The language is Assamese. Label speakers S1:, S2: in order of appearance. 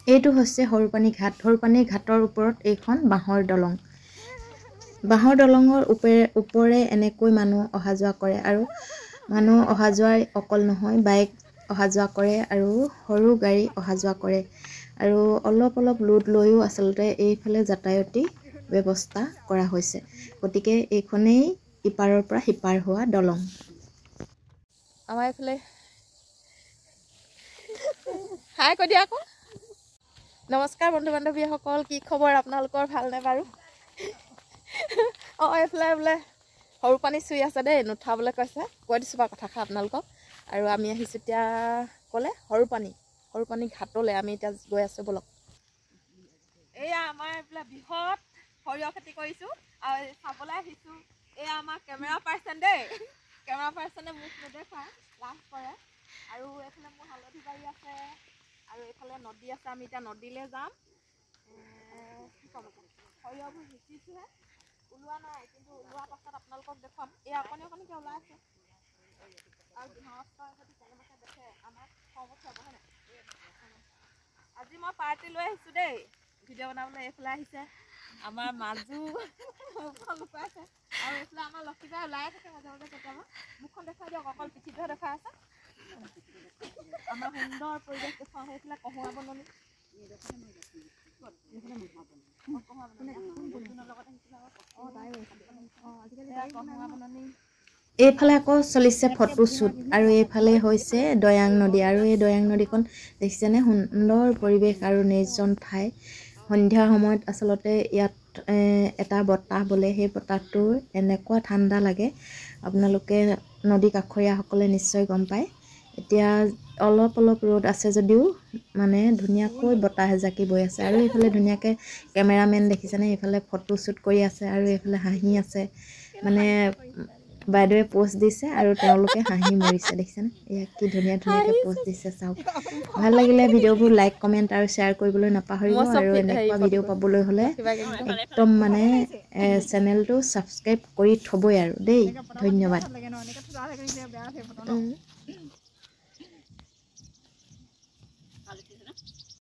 S1: এইটো হৈছে সৰুপানী ঘাট। সৰুপানী ঘাটৰ ওপৰত এইখন বাঁহৰ দলং। বাঁহৰ দলঙৰ ওপৰে এনেকৈ মানুহ অহা যোৱা কৰে আৰু মানুহ অহা যোৱাৰ অকল নহয়, বাইক অহা যোৱা কৰে আৰু সৰু গাড়ী অহা যোৱা কৰে আৰু অলপ লোড লৈও আচলতে এইফালে যাতায়তী ব্যৱস্থা কৰা হৈছে। গতিকে এইখনেই ইপাৰৰ পৰা সিপাৰ হোৱা দলং। আমাৰ এইফালে হাই কৈ দিয়া আকৌ। নমস্কাৰ বন্ধু বান্ধৱীসকল, কি খবৰ আপোনালোকৰ, ভালনে বাৰু? এইফালে বোলে সৰু পানী চুই আছে দেই, নুঠাবলৈ কৈছে। কৈ দিছোঁ বাৰু কথাষাৰ আপোনালোকক। আৰু আমি আহিছোঁ এতিয়া ক'লে সৰু পানী ঘাটলৈ আমি এতিয়া গৈ আছোঁ বলক। এয়া আমাৰ এইফালে বৃহৎ সৰিয়হ খেতি কৰিছোঁ আৰু চাবলৈ আহিছোঁ। এয়া আমাৰ কেমেৰা পাৰ্চন দেই, কেমেৰা পাৰ্চনে মোক নেদেখায়, লাভ কৰে। আৰু এইফালে মোৰ হালধি বাৰী আছে আৰু এইফালে নদী আছে। আমি এতিয়া নদীলৈ যাম। সৰিয়হবোৰ সিঁচিছোহে, ওলোৱা নাই, কিন্তু ওলোৱাৰ পাছত আপোনালোকক দেখুৱাম। এই অকণি অকণিকৈ ওলাই আছে আৰু ঘাঁহ যদি কেনেবাকৈ দেখে আমাক খং উঠাব হয় নাই। আজি মই পাৰ্টি লৈ আহিছোঁ দেই, ভিডিঅ' বনাবলৈ। এইফালে আহিছে আমাৰ মাজু, মুখখন লুকুৱাইছে। আৰু এইফালে আমাৰ লক্ষীবাই ওলাই থাকে মাজে মাজে কেতিয়াবা। মুখখন দেখুৱাই দিয়ক, অকল পিঠিটোহে দেখুৱাই আছে। আমাৰ সুন্দৰ পৰিৱেশ দেখুৱাওঁ। সেইফালে কহুৱা বননি, এইফালে আকৌ চলিছে ফটোশ্বুট আৰু এইফালে হৈছে দৈয়াং নদী। আৰু এই দৈয়াং নদীখন দেখিছেনে, সুন্দৰ পৰিৱেশ আৰু নিৰ্জন ঠাই। সন্ধিয়া সময়ত আচলতে ইয়াত এটা বতাহ বলে, সেই বতাহটো এনেকুৱা ঠাণ্ডা লাগে, আপোনালোকে নদী কাষৰীয়াসকলে নিশ্চয় গম পায়। এতিয়া অলপ ৰ'দ আছে যদিও মানে ধুনীয়াকৈ বতাহ এজাকি বৈ আছে। আৰু এইফালে ধুনীয়াকৈ কেমেৰামেন দেখিছেনে, এইফালে ফটো শ্বুট কৰি আছে আৰু এইফালে হাঁহি আছে। মানে বাইদেৱে পোষ্ট দিছে আৰু তেওঁলোকে হাঁহি মৰিছে, দেখিছেনে? এয়া কি ধুনীয়াকৈ পোষ্ট দিছে চাওক। ভাল লাগিলে ভিডিঅ'বোৰ লাইক, কমেণ্ট আৰু শ্বেয়াৰ কৰিবলৈ নাপাহৰিব। আৰু এনেকুৱা ভিডিঅ' পাবলৈ হ'লে একদম মানে চেনেলটো ছাবস্ক্ৰাইব কৰি থ'বই আৰু দেই। ধন্যবাদ।